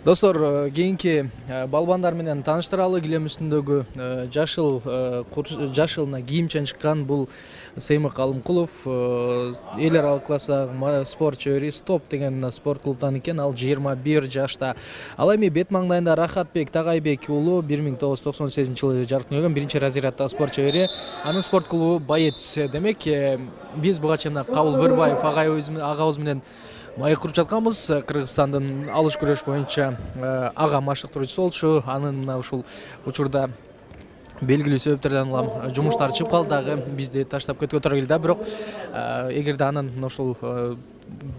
Достор, кийинки балбандар менен тааныштыралы. Килем үстүндөгү жашылына кийимчен чыккан бул Сеймик Алымкулов, эл аралык класстагы спорт чебери Стоп деген спорт клубтан экен. Ал 21 жашта. Ал эми бет маңдайында Рахатбек Тагайбек уулу 1998-жылы жарыктан көргөн биринчи разряддагы спорт чебери. Анын спорт клубу Боец. Демек, биз буга чейин Кабыл Бөрбаев агабыз менен маек куруп жатканбыз. Кыргызстандын алыш күрөш боюнча ага машыктыруучусу болчу. Анын мына ушул учурда белгилүү себептерден улам жумуштары чыгып калды, дагы бизди таштап кетүүгө туура келди. Бирок эгерде анын ушул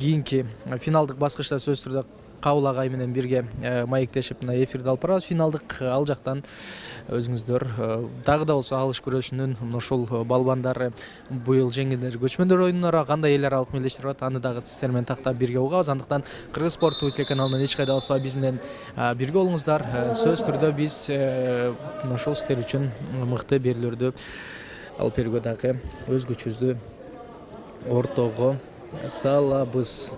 кийинки финалдык баскычта сөзсүз түрдө Кабыл агай менен бирге маектешип мына эфирди алып барабыз. Финалдык ал жактан өзүңүздөр дагы да болсо алыш күрөшүнүн ушул балбандары быйыл жеңилдер көчмөндөр оюнуна кандай эл аралык мелдештер бар, аны дагы сиздер менен тактап бирге угабыз. Андыктан Кыргыз спортту телеканалынан эч кайда алыспай биз менен бирге болуңуздар. Сөзсүз түрдө биз ушул сиздер үчүн мыкты берүүлөрдү алып берүүгө дагы өз күчүбүздү ортого салабыз.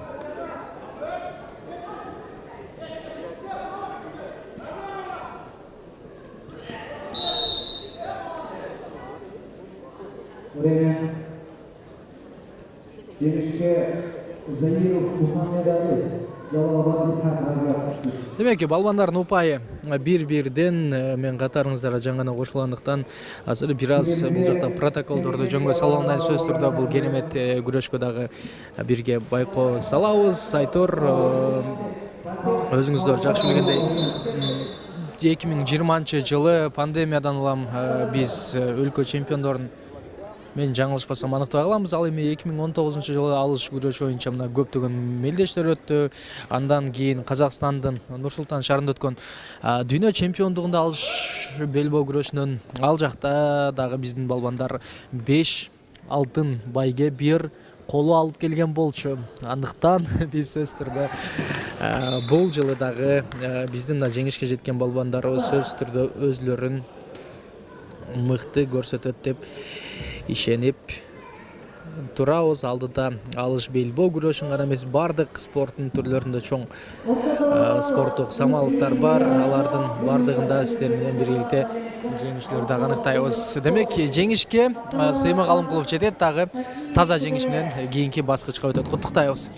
Демек, балбандардын упайы 1-1ден мен катарыңыздарга жаңы гана кошулгандыктан азыр бир аз бул жакта протоколдорду жөнгө салгандай. Сөзсүз түрдө бул керемет күрөшкө дагы бирге байкоо салабыз. Айтор, өзүңүздөр жакшы билгендей 2020-жылы пандемиядан улам биз өлкө чемпиондорун мен жаңылышпасам аныктабай каламыз. Ал эми 2019-жылы алыш күрөш боюнча мына көптөгөн мелдештер өттү. Андан кийин Казакстандын Нур-Султан шаарында өткөн дүйнө чемпиондугунда алыш белбоо күрөшүнөн ал жакта дагы биздин балбандар 5 алтын байге 1 колу алып келген болчу. Андыктан биз сөзсүз түрдө бул жылы дагы биздин да жеңишке жеткен балбандарыбыз сөзсүз түрдө өзүлөрүн мыкты көрсөтөт деп ишенип турабыз. Алдыда алыш белбоо күрөшүн гана эмес, бардык спорттун түрлөрүндө чоң спорттук самалыктар бар. Алардын бардыгында сиздер менен биргеликте жеңиштерди дагы аныктайбыз. Демек, жеңишке Сеймик Алымкулов жетет, дагы таза жеңиш менен кийинки баскычка өтөт. Куттуктайбыз.